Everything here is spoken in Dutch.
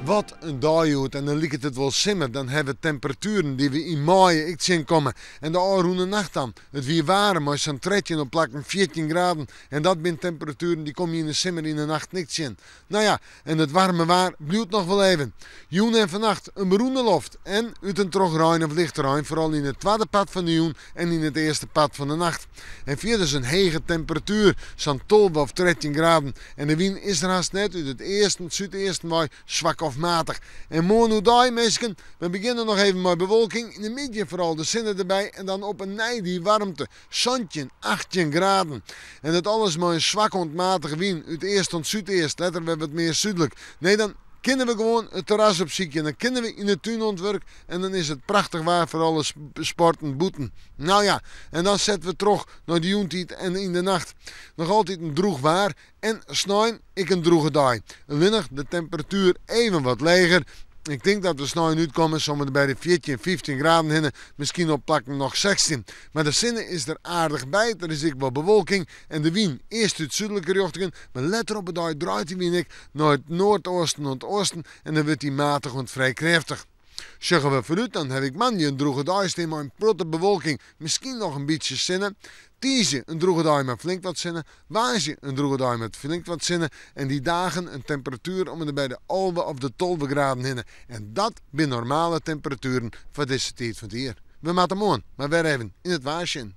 wat een dag uit en dan lijkt het wel simmer. Dan hebben we temperaturen die we in mei echt zien komen. En de aanroende nacht dan. Het weer warm, maar zo'n 13 op plakken 14 graden. En dat zijn temperaturen die kom je in de simmer in de nacht niet zien. Nou ja, en het warme waar blijft nog wel even. Joen en vannacht een beroende loft. En uit een trog ruim of licht ruim. Vooral in het tweede pad van de joen en in het eerste pad van de nacht. En verder is een hege temperatuur. Zo'n 12 of 13 graden. En de wind is er haast net uit het eerste, het zuidesten waai zwak of matig. En morgen dag, mensen, we beginnen nog even met bewolking. In de midden vooral de zinnen erbij. En dan op een nij die warmte. Zonnetje, 18 graden. En dat alles met een zwak ontmatige wind. Uit eerst tot zuideest. Letter we wat meer zuidelijk. Nee, dan kunnen we gewoon het terras opzieken. Dan kunnen we in de tuin ontwerpen. En dan is het prachtig waar voor alle sporten, boeten. Nou ja, en dan zetten we terug naar de joentijd en in de nacht. Nog altijd een droeg waar. En s'nachts ik een droege dag. Alleen de temperatuur even wat lager. Ik denk dat we snel uitkomen, zomaar bij de 14, 15 graden hinnen, misschien op plakken nog 16. Maar de zinnen is er aardig bij, er is ik wat bewolking en de wind eerst uit zuidelijke richting, maar let op het dag draait die wind naar het noordoosten en het oosten en dan wordt die matig en vrij krachtig. Zeggen we vooruit, dan heb ik man een droege dag staan met een protte bewolking, misschien nog een beetje zinnen. Tiesje een droege dag met flink wat zinnen. Waasje een droege dag met flink wat zinnen. En die dagen een temperatuur om er bij de 11 of de 12 graden hinnen. En dat zijn normale temperaturen voor deze tijd van het jaar. We maken morgen, maar weer even in het waasje.